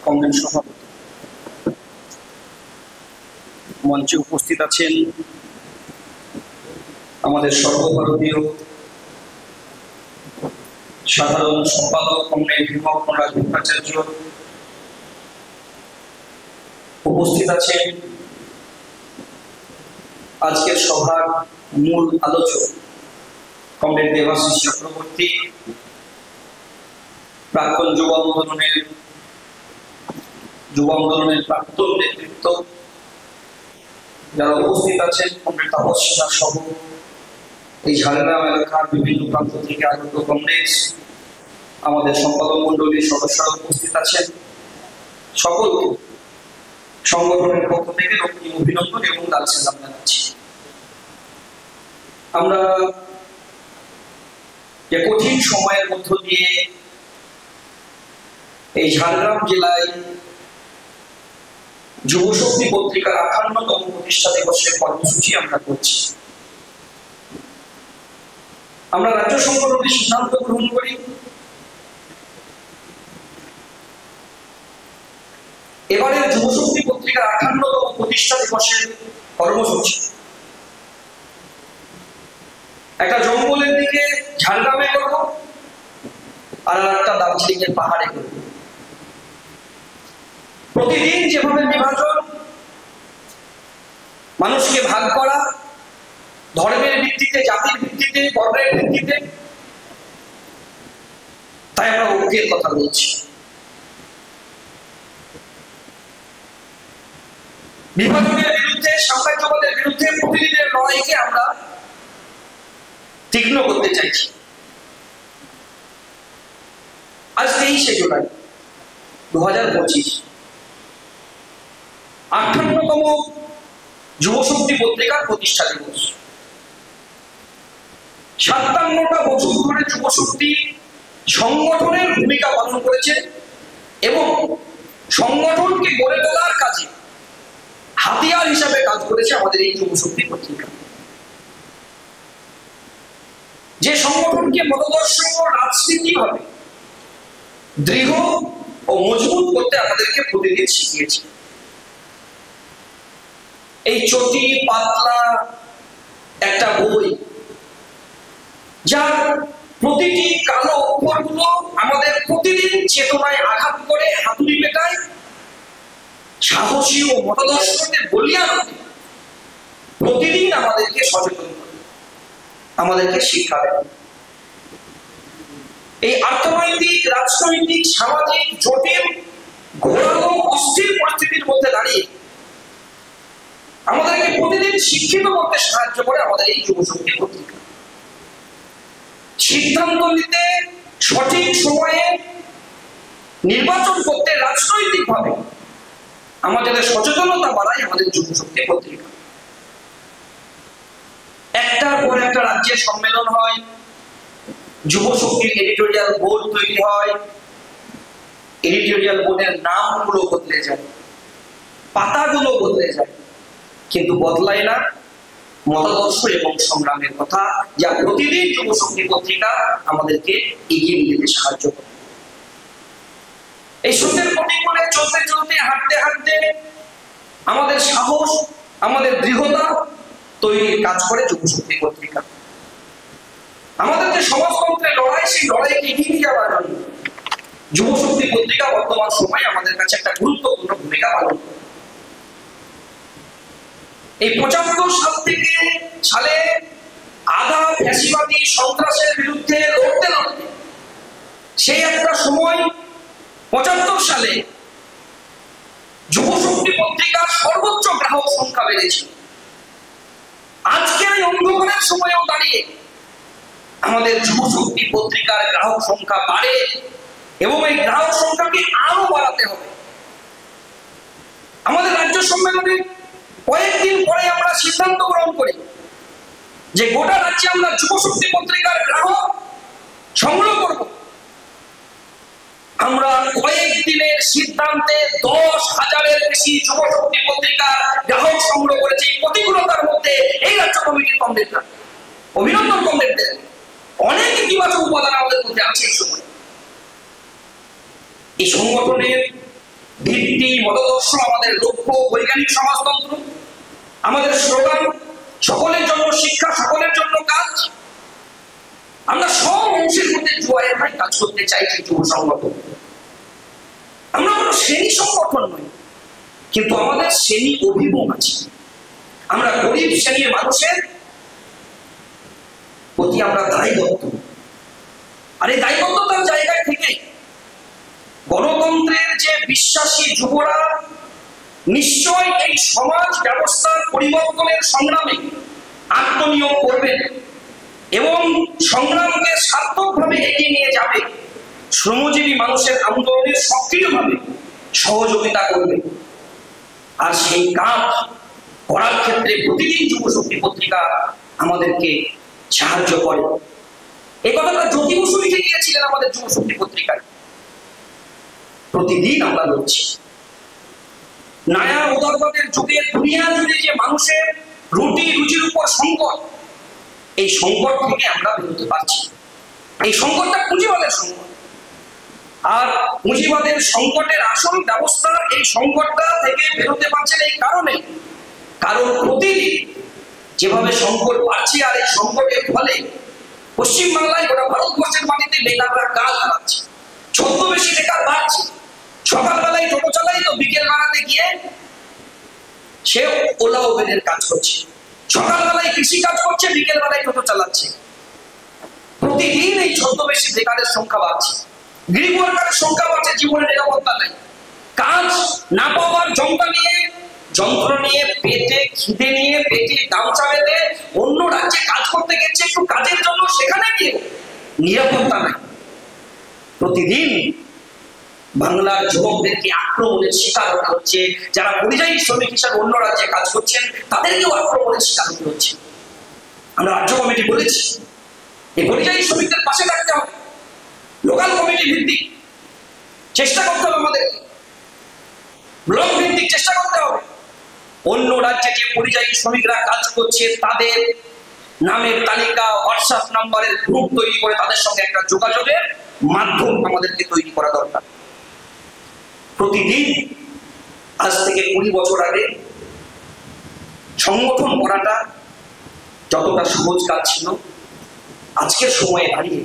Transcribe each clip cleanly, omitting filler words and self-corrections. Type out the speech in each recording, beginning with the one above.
কংগ্রেস সভাপতি মঞ্চে উপস্থিত আছেন আমাদের সর্বভারতীয় সাধারণ সম্পাদক কংগ্রেস বিভাগ ভট্টাচার্য, উপস্থিত আছেন আজকের সভার মূল আলোচক কমরেড দেবাশিস চক্রবর্তী, প্রাক্তন যুব আন্দোলনের প্রাক্তন নেতৃত্ব, যারা উপস্থিত আছেন কমরেড তপস্যা সহ এই ঝাড়গ্রাম এলাকার বিভিন্ন প্রান্ত থেকে আগত কংগ্রেস, আমাদের সম্পাদক মন্ডলীর সদস্যরা উপস্থিত আছেন। সকলকে সংগঠনের পক্ষ থেকে রক্তিম অভিনন্দন এবং লাল সালাম জানাচ্ছি। আমরা যে কঠিন সময়ের মধ্য দিয়ে এই ঝাড়গ্রাম জেলায় যুবশক্তি পত্রিকার 58তম প্রতিষ্ঠা দিবসের কর্মসূচি আমরা করছি। আমরা রাজ্য সংগঠনের সিদ্ধান্ত গ্রহণ করি এবারের যুবশক্তি পত্রিকার 58তম প্রতিষ্ঠা দিবসের কর্মসূচি একটা জঙ্গলের দিকে ঝাড়গ্রামে করব আর একটা দার্জিলিং এর পাহাড়ে করব। প্রতিদিন যেভাবে বিভাজন, মানুষকে ভাগ করা, ধর্মের ভিত্তিতে, জাতির ভিত্তিতে, বর্ণের ভিত্তিতে, তাই আমরা ঐক্যের কথা বলছি। বিভাজনের বিরুদ্ধে, সাম্রাজ্যবাদের বিরুদ্ধে প্রতিদিনের লড়াইকে আমরা তীক্ষ্ণ করতে চাইছি। আজ 23শে জুলাই 2025, 58তম যুবশক্তি পত্রিকার প্রতিষ্ঠা দিবস। 57টা বছর ধরে যুবশক্তি সংগঠনের ভূমিকা পালন করেছে এবং সংগঠনকে গড়ে তোলার কাজে হাতিয়ার হিসাবে কাজ করেছে আমাদের এই যুবশক্তি পত্রিকা। যে সংগঠনকে মতাদর্শ রাজনীতিভাবে দৃঢ় ও মজবুত করতে আমাদেরকে প্রতিদিন শিখিয়েছে। এই চটি পাতলা একটা বই, যার প্রতিটি কালো অক্ষরগুলো আমাদের প্রতিদিন চেতনায় আঘাত করে, হাতুড়ি পেটায়, সাহসী ও মতাদর্শকে বলিয়ান প্রতিদিন আমাদেরকে সচেতন করে, আমাদেরকে শিক্ষা দেয়। এই অর্থনৈতিক, রাজনৈতিক, সামাজিক জটিল, ঘোরালো, অস্থির পরিস্থিতির মধ্যে দাঁড়িয়ে আমাদেরকে প্রতিদিন শিক্ষিত করতে সাহায্য করে আমাদের এই যুবশক্তি পত্রিকা। সিদ্ধান্ত নিতে, সঠিক সময়ে নির্বাচন করতে, রাজনৈতিকভাবে আমাদের সচেতনতা বাড়ায় আমাদের যুবশক্তি পত্রিকা। একটার পর একটা রাজ্যের সম্মেলন হয়, যুবশক্তির এডিটোরিয়াল বোর্ড তৈরি হয়, এডিটোরিয়াল বোর্ডের নামগুলো বদলে যায়, পাতাগুলো বদলে যায়, কিন্তু বদলায় না মতাদর্শ এবং সংগ্রামের কথা, যা প্রতিদিন যুবশক্তি পত্রিকা আমাদেরকে এগিয়ে নিয়ে যেতে সাহায্য করে। এই সত্যের প্রতিকূলে চলতে চলতে, হাঁটতে হাঁটতে আমাদের সাহস, আমাদের দৃঢ়তা তৈরির কাজ করে যুবশক্তি পত্রিকা। আমাদের যে সমাজতন্ত্রের লড়াই, সেই লড়াইকে এগিয়ে নিয়ে যাওয়ার জন্য যুবশক্তি পত্রিকা বর্তমান সময়ে আমাদের কাছে একটা গুরুত্বপূর্ণ ভূমিকা পালন করে। এই 75 সাল থেকে সালে আধা ফ্যাসিবাদী সন্ত্রাসের বিরুদ্ধে লড়তে লড়তে সেই একটা সময় 75 সালে যুবশক্তি পত্রিকার সর্বোচ্চ গ্রাহক সংখ্যা বেড়েছে। আজকে এই অন্ধকারের সময়েও দাঁড়িয়ে আমাদের যুবশক্তি পত্রিকার গ্রাহক সংখ্যা বাড়ে এবং এই গ্রাহক সংখ্যাকে আরো বাড়াতে হবে। আমাদের রাজ্য সম্মেলনে কয়েকদিন পরে আমরা সিদ্ধান্ত গ্রহণ করি যে গোটা রাজ্যে আমরা যুবশক্তি পত্রিকার গ্রাহক সংগ্রহ করব। আমরা কয়েকদিনের সিদ্ধান্তে 10,000-এর বেশি যুবশক্তি পত্রিকার গ্রাহক সংগ্রহ করেছি। প্রতিকূলতার মধ্যে এই রাজ্য কমিটির কমরেডরা, অভিনন্দন কমরেডদের, অনেক ইতিবাচক উপাদান আমাদের মধ্যে আছে। এই সময় এই সংগঠনের ভিত্তি, মতাদর্শ, আমাদের লক্ষ্য, বৈজ্ঞানিক সমাজতন্ত্র, আমাদের স্লোগান সকলের জন্য শিক্ষা, সকলের জন্য কাজ। আমরা সব অংশের মধ্যে জোয়ারে ভাই কাজ করতে চাইছি। যুব সংগঠন আমরা কোনো শ্রেণী সংগঠন নই, কিন্তু আমাদের শ্রেণী অভিমুখ আছে। আমরা গরিব শ্রেণীর মানুষের প্রতি আমরা দায়বদ্ধ। আর এই দায়বদ্ধতার জায়গায় থেকে গণতন্ত্রের যে বিশ্বাসী যুবরা নিশ্চয় এই সমাজ ব্যবস্থার পরিবর্তনের সংগ্রামে আত্মনিয়োগ করবেন এবং সংগ্রামকে সার্থকভাবে এগিয়ে নিয়ে যাবে। শ্রমজীবী মানুষের আন্দোলনে সক্রিয়ভাবে সহযোগিতা করবে। আর সেই কাজ করার ক্ষেত্রে প্রতিদিন যুবশক্তি পত্রিকা আমাদেরকে সাহায্য করে। এই কথাটা জ্যোতি বসু লিখে গিয়েছিলেন আমাদের যুবশক্তি পত্রিকায়। প্রতিদিন আমরা লড়ছি। নায়া উদারবাদের যুগে দুনিয়া জুড়ে যে মানুষের রুটি রুচির উপর সংকট, এই সংকট থেকে আমরা বেরোতে পারছি। এই সংকটটা পুঁজিবাদের সংকট। আর পুঁজিবাদের সংকটের আসল ব্যবস্থা এই সংকটটা থেকে বেরোতে পারছেন এই কারণে, কারণ প্রতিদিন যেভাবে সংকট বাড়ছে আর এই সংকটের ফলে পশ্চিমবাংলায় গোটা ভারতবর্ষের মাটিতে বেকাররা কাজ হারাচ্ছে, ছদ্মবেশী বেকার বাড়ছে। সকালবেলায় টোটো চালাই তো বিকেল বেড়াতে গিয়ে সে ওলা উবেরের কাজ করছে, সকালবেলায় কৃষি কাজ করছে, বিকেল বেলায় টোটো চালাচ্ছে। প্রতিদিন এই ছদ্মবেশী বেকারের সংখ্যা বাড়ছে, গৃহ ওয়ার্কারের সংখ্যা বাড়ছে, জীবনের নিরাপত্তা নেই। কাজ না পাওয়ার যন্ত্র নিয়ে পেটে খিদে নিয়ে পেটে গামছা বেঁধে অন্য রাজ্যে কাজ করতে গেছে একটু কাজের জন্য, সেখানে গিয়ে নিরাপত্তা নেই। প্রতিদিন বাংলার যুবকদেরকে আক্রমণের শিকার হতে হচ্ছে। যারা পরিযায়ী শ্রমিক হিসাবে অন্য রাজ্যে কাজ করছেন তাদেরকেও আক্রমণের শিকার হতে হচ্ছে। আমরা রাজ্য কমিটি বলেছি এই পরিযায়ী শ্রমিকদের পাশে থাকতে হবে। লোকাল কমিটি ভিত্তিক চেষ্টা করতে হবে, আমাদেরকে ব্লক ভিত্তিক চেষ্টা করতে হবে। অন্য রাজ্যে যে পরিযায়ী শ্রমিকরা কাজ করছে তাদের নামের তালিকা, হোয়াটসঅ্যাপ নাম্বারের গ্রুপ তৈরি করে তাদের সঙ্গে একটা যোগাযোগের মাধ্যম আমাদেরকে তৈরি করা দরকার। প্রতিদিন আজ থেকে 20 বছর আগে সংগঠন করাটা যতটা সহজ কাজ ছিল, আজকের সময়ে দাঁড়িয়ে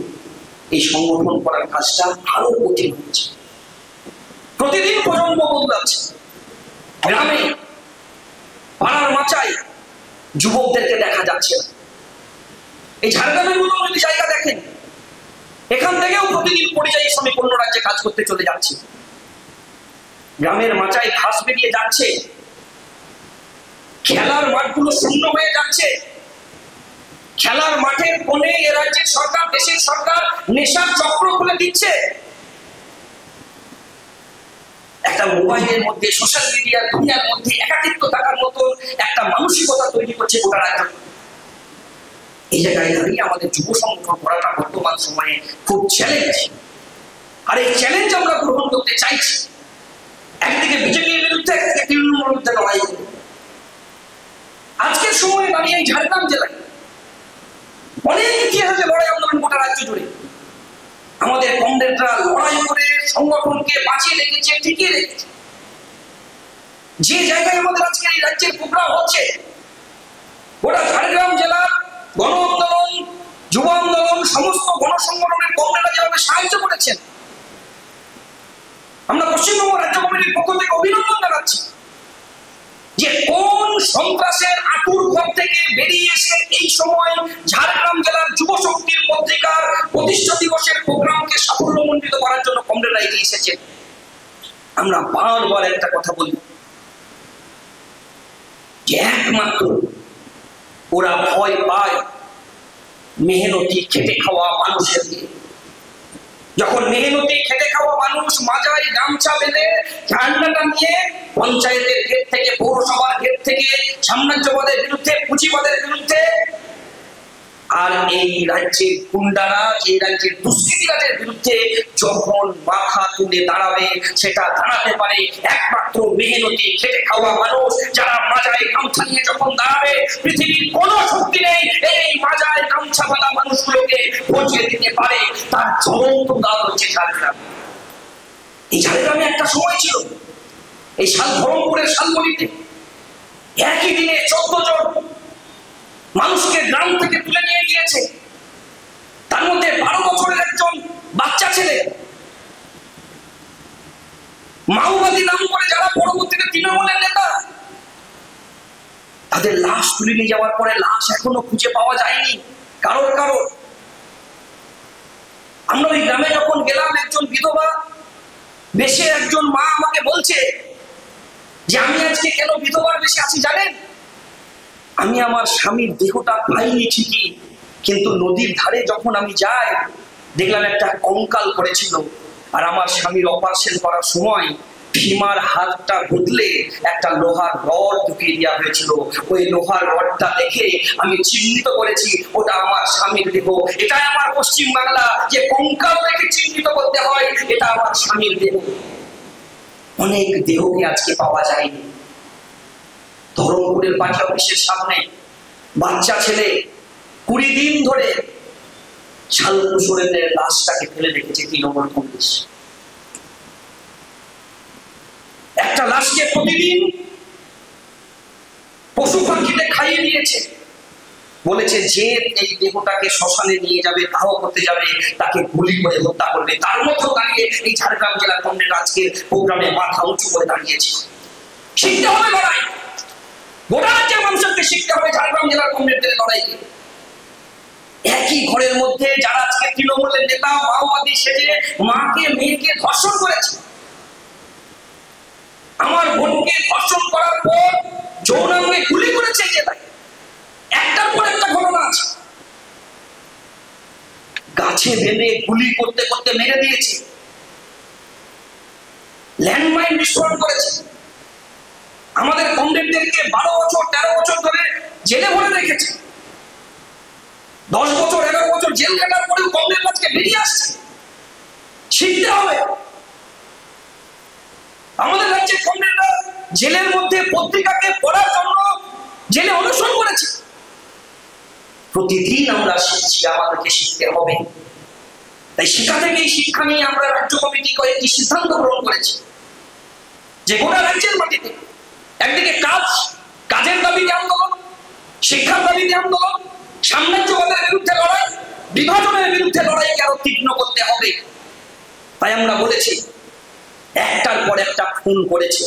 এই সংগঠন করার কাজটা আরো কঠিন হচ্ছে। প্রতিদিন প্রজন্ম বদলাচ্ছে। গ্রামে পাড়ার মাচায় যুবকদেরকে দেখা যাচ্ছে না। এই ঝাড়গ্রামের মতো যদি জায়গা দেখেন, এখান থেকেও প্রতিদিন পরিযায়ী শ্রমিক অন্য রাজ্যে কাজ করতে চলে যাচ্ছে। গ্রামের মাচায় ঘাস বেরিয়ে যাচ্ছে, খেলার মাঠগুলো শূন্য হয়ে যাচ্ছে। খেলার মাঠের কোণে এ রাজ্যের সরকার, দেশের সরকার নেশার চক্র খুলে দিচ্ছে। একটা মোবাইলের মধ্যে, সোশ্যাল মিডিয়ার দুনিয়ার মধ্যে একাকিত্ব থাকার মতো একটা মানসিকতা তৈরি করছে গোটা রাজ্য। এই জায়গায় দাঁড়িয়ে আমাদের যুব সংগঠন করাটা বর্তমান সময়ে খুব চ্যালেঞ্জ। আর এই চ্যালেঞ্জ আমরা গ্রহণ করতে চাইছি। একদিকে বিজেপির বিরুদ্ধে, একদিকে তৃণমূলের বিরুদ্ধে লড়াই করব। আজকের সময়ে দাঁড়িয়ে এই ঝাড়গ্রাম জেলায় অনেক ইতিহাসে লড়াই আন্দোলন গোটা রাজ্য জুড়ে আমাদের কমরেডরা লড়াই করে সংগঠনকে বাঁচিয়ে রেখেছে, টিকিয়ে রেখেছে। যে জায়গায় আমাদের আজকে এই রাজ্যের প্রোগ্রাম হচ্ছে, গোটা ঝাড়গ্রাম জেলার গণ আন্দোলন, যুব আন্দোলন, সমস্ত গণসংগঠনের কমরেডরা যেভাবে সাহায্য করেছেন, আমরা পশ্চিমবঙ্গ রাজ্য কমিটির পক্ষ থেকে অভিনন্দন জানাচ্ছি। যে কোন সন্ত্রাসের আতুর ঘর থেকে বেরিয়ে এসে এই সময় ঝাড়গ্রাম জেলার যুব শক্তির পত্রিকার প্রতিষ্ঠা দিবসের প্রোগ্রামকে সাফল্যমণ্ডিত করার জন্য কমরেডরা এগিয়ে এসেছেন। আমরা বারবার একটা কথা বলি যে একমাত্র ওরা ভয় পায় মেহনতি খেটে খাওয়া মানুষের দিয়ে। যখন মেহনতি খেটে খাওয়া মানুষ মাজায় গামছা বেঁধে ঝান্ডাটা নিয়ে পঞ্চায়েতের গেট থেকে, পৌরসভার গেট থেকে সাম্রাজ্যবাদের বিরুদ্ধে, পুঁজিবাদের বিরুদ্ধে, আর এই রাজ্যের গুন্ডারা, এই রাজ্যের দুষ্কৃতিরাজের বিরুদ্ধে যখন মাথা তুলে দাঁড়াবে, সেটা দাঁড়াতে পারে একমাত্র মেহনতি খেটে খাওয়া মানুষ। যারা মাজায় গামছা নিয়ে যখন দাঁড়াবে, পৃথিবীর কোনো শক্তি নেই এই মাজায় গামছা বাঁধা মানুষগুলোকে পৌঁছে দিতে পারে। তার জ্বলন্ত উদাহরণ হচ্ছে ঝাড়গ্রাম। এই ঝাড়গ্রামে একটা সময় ছিল এই ধরমপুরের শালবনিতে একই দিনে 14 জন মানুষকে গ্রাম থেকে তুলে নিয়ে গিয়েছে। তার মধ্যে 12 বছরের একজন বাচ্চা ছেলে, মাওবাদী নাম করে যারা পরবর্তীতে তৃণমূলের নেতা, তাদের লাশ তুলে নিয়ে যাওয়ার পরে লাশ এখনো খুঁজে পাওয়া যায়নি কারোর। আমরা ওই গ্রামে যখন গেলাম, একজন বিধবা বেশে একজন মা আমাকে বলছে যে আমি আজকে কেন বিধবার বেশে আছি জানেন? আমি আমার স্বামীর দেহটা পাইনি ঠিকই, কিন্তু নদীর ধারে যখন আমি যাই দেখলাম একটা কঙ্কাল পড়েছিল, আর আমার স্বামীর অপারেশন করার সময় ফিমার হাতটা বদলে একটা লোহার রড ঢুকিয়ে দেওয়া হয়েছিল। ওই লোহার রডটা দেখে আমি চিহ্নিত করেছি ওটা আমার স্বামীর দেহ। এটাই আমার পশ্চিম বাংলা, যে কঙ্কাল দেখে চিহ্নিত করতে হয় এটা আমার স্বামীর দেহ। অনেক দেহকে আজকে পাওয়া যায়নি। ধরমপুরের পার্টি অফিসের সামনে বাচ্চা ছেলে 20 দিন ধরে শালকুশোরের লাশটাকে ফেলে রেখেছে তৃণমূল কংগ্রেস। একটা লাশকে প্রতিদিন পশু পাখিতে খাইয়ে দিয়েছে, বলেছে যে এই দেহটাকে শ্মশানে নিয়ে যাবে, দাহ করতে যাবে, তাকে গুলি করে হত্যা করবে। তার মধ্যে দাঁড়িয়ে এই ঝাড়গ্রাম জেলা কংগ্রেস আজকে প্রোগ্রামে মাথা উঁচু করে দাঁড়িয়েছে। শিখতে হবে লড়াই, গোটা রাজ্যের মানুষকে শিখতে হবে ঝাড়গ্রাম জেলার কংগ্রেসের লড়াইকে। একই ঘরের মধ্যে যারা আজকে তৃণমূলের নেতা মাওবাদী সেজে মাকে মেয়েকে ধর্ষণ করেছে, আমার বোনকে ধর্ষণ করার পর যৌনাঙ্গে গুলি করেছে জেলায়, একটার পর একটা ঘটনা আছে। গাছে বেঁধে গুলি করতে করতে মেরে দিয়েছে, ল্যান্ডমাইন বিস্ফোরণ করেছে। আমাদের কমরেডদেরকে 12 বছর 13 বছর ধরে জেলে ভরে রেখেছে। 10 বছর 11 বছর জেল কাটার পরেও কমরেড আজকে বেরিয়ে আসছে। শিখতে হবে। আমাদের রাজ্যের কমরেডরা জেলের মধ্যে পত্রিকাকে পড়ার জন্য জেলে অনশন করেছে। প্রতিদিন আমরা শিখছি, আমাদেরকে শিখতে হবে। তাই শিক্ষা থেকে এই শিক্ষা নিয়ে আমরা রাজ্য কমিটি কয়েকটি সিদ্ধান্ত গ্রহণ করেছি যে গোটা রাজ্যের মাটিতে একদিকে কাজের দাবিতে আন্দোলন, শিক্ষার দাবিতে আন্দোলন, সাম্রাজ্যবাদের বিরুদ্ধে লড়াই, বিভাজনের বিরুদ্ধে লড়াইকে আরো তীক্ষ্ণ করতে হবে। তাই আমরা বলেছি, একটার পর একটা খুন করেছে।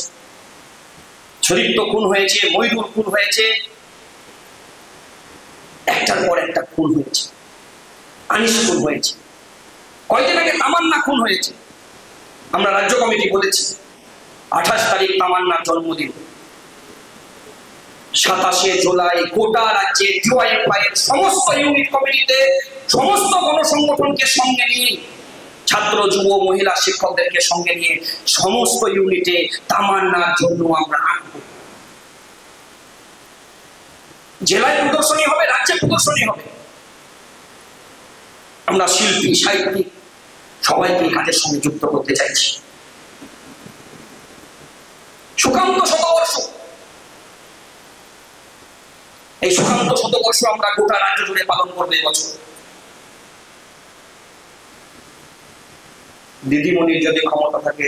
চরিত্র খুন হয়েছে, মইদুল খুন হয়েছে, একটার পর একটা খুন হয়েছে। আনিস খুন হয়েছে, কয়েকদিন আগে তামান্না খুন হয়েছে। আমরা রাজ্য কমিটি বলেছি 28 তারিখ তামান্নার জন্মদিন। 27শে জুলাই গোটা রাজ্যে ডিওয়াইএফআই এর সমস্ত ইউনিট কমিটিতে সমস্ত গণসংগঠনকে সঙ্গে নিয়ে, ছাত্র যুব মহিলা শিক্ষকদেরকে সঙ্গে নিয়ে সমস্ত ইউনিটে তামান্নার জন্য আমরা আঁকবো। জেলায় প্রদর্শনী হবে, রাজ্যে প্রদর্শনী হবে। আমরা শিল্পী সাহিত্যিক সবাইকে কাজের সঙ্গে যুক্ত করতে চাইছি। সুকান্ত শতবর্ষ, এই সুকান্ত শতবর্ষ আমরা গোটা রাজ্য জুড়ে পালন করবো এবছর। দিদিমণির যদি ক্ষমতা থাকে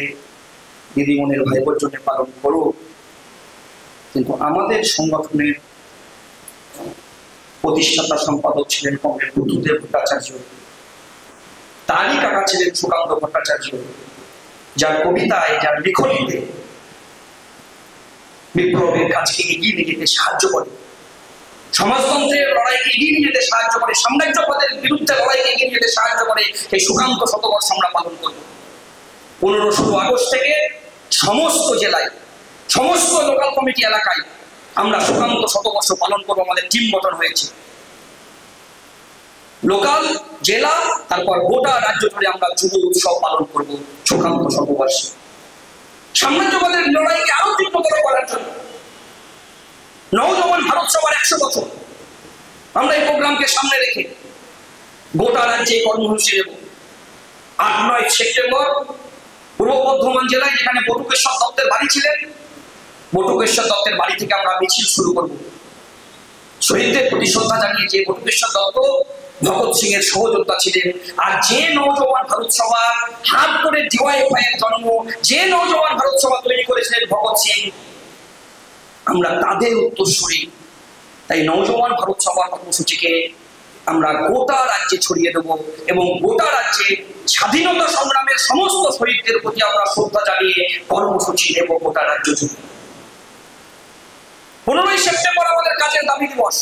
দিদিমণির ভাইবোর জন্য পালন করো, কিন্তু আমাদের সংগঠনের প্রতিষ্ঠাতা সম্পাদক ছিলেন কমরেড বুদ্ধদেব ভট্টাচার্য, তারই কাকা ছিলেন সুকান্ত ভট্টাচার্য, যার কবিতায় যার লিখনীতে বিপ্লবের কাজকে এগিয়ে নিয়ে যেতে সাহায্য করে, সমাজতন্ত্রের লড়াইকে এগিয়ে নিয়ে যেতে সাহায্য করে, সাম্রাজ্যবাদের বিরুদ্ধে লড়াইকে এগিয়ে নিয়ে যেতে সাহায্য করে। এই সুকান্ত শতবর্ষ আমরা পালন করব 15-16 আগস্ট থেকে সমস্ত জেলায়, সমস্ত লোকাল কমিটি এলাকায় আমরা সুকান্ত শতবর্ষ পালন করবো। আমাদের টিম গঠন হয়েছে, লোকাল, জেলা, তারপর গোটা রাজ্য জুড়ে আমরা যুব উৎসব পালন করব সুকান্ত শতবর্ষে। সাম্রাজ্যবাদের লড়াইকে আরো তীব্রতর করার জন্য নওজওয়ান ভারত সভার 100 বছর আমরা এই প্রোগ্রামকে সামনে রেখে গোটা রাজ্যে কর্মসূচি নেব। 8-9 সেপ্টেম্বর পূর্ব বর্ধমান জেলায়, যেখানে বটুকেশ্বর দত্তের বাড়ি ছিলেন, বটুকেশ্বর দত্তের বাড়ি থেকে আমরা মিছিল শুরু করব। শহীদদের প্রতি শ্রদ্ধা জানিয়ে যে বটুকেশ্বর দত্ত ভগৎ সিং এর সহযোদ্ধা ছিলেন। আর যে নওজওয়ান ভারত সভা হাত করে ডিওয়াইএফআই এর জন্ম, যে নওজওয়ান ভারত সভা তৈরি করেছিলেন ভগৎ সিং, আমরা তাদের উত্তরসূরি। তাই নওজওয়ান ভারত সভার কর্মসূচিকে আমরা গোটা রাজ্যে ছড়িয়ে দেব এবং গোটা রাজ্যে স্বাধীনতা সংগ্রামের সমস্ত শহীদদের প্রতি আমরা শ্রদ্ধা জানিয়ে কর্মসূচি নেব গোটা রাজ্য জুড়ে। 15ই সেপ্টেম্বর আমাদের কাজের দাবি দিবস।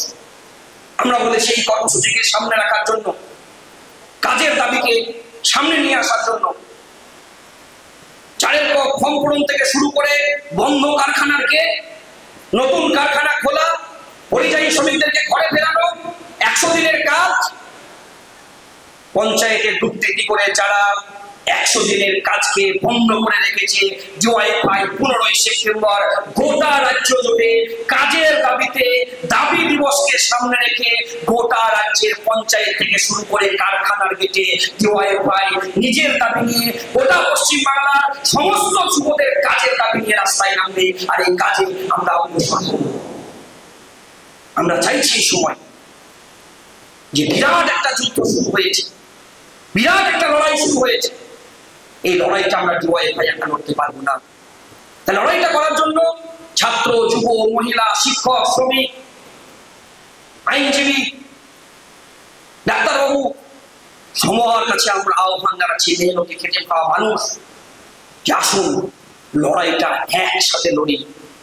আমরা বলেছি এই কর্মসূচিকে সামনে রাখার জন্য, কাজের দাবিকে সামনে নিয়ে আসার জন্য, চালের ফর্ম পূরণ থেকে শুরু করে বন্ধ কারখানাকে নতুন কারখানা খোলা, পরিযায়ী শ্রমিকদেরকে ঘরে ফেরানো, 100 দিনের কাজ, পঞ্চায়েতে দুর্নীতি করে যারা 100 দিনের কাজকে বন্ধ করে রেখেছে, ডিওয়াইএফআই 15ই সেপ্টেম্বর গোটা রাজ্য জুড়ে কাজের দাবিতে দাবি দিবসকে সামনে রেখে গোটা রাজ্যের পঞ্চায়েত থেকে শুরু করে কারখানার গেটে ডিওয়াইএফআই নিজের দাবি নিয়ে গোটা পশ্চিম বাংলার সমস্ত যুবদের কাজের দাবি নিয়ে রাস্তায় নামবে। আর এই কাজে আমরা অগ্রসর হব। আমরা চাইছি এই সময় যে বিরাট একটা যুদ্ধ শুরু হয়েছে, বিরাট একটা লড়াই শুরু হয়েছে, এই লড়াইটা আমরা ডিওয়াইএফআই একা লড়তে পারবো না। তাই লড়াইটা করার জন্য ছাত্র, যুব, মহিলা, শিক্ষক, শ্রমিক, আইনজীবী, ডাক্তারবাবু সবার কাছে আমরা আহ্বান জানাচ্ছি, মেহনতি খেটে খাওয়া মানুষ, যে আসুন লড়াইটা একসাথে লড়ি।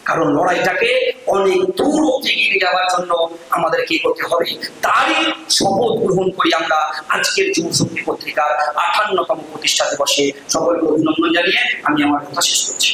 কারণ লড়াইটাকে অনেক দূর অবধি এগিয়ে যাওয়ার জন্য আমাদের কি করতে হবে, তারই শপথ গ্রহণ করি আমরা আজকের যুব শক্তি পত্রিকার 58তম প্রতিষ্ঠা দিবসে। সকলকে অভিনন্দন জানিয়ে আমি আমার কথা শেষ করছি।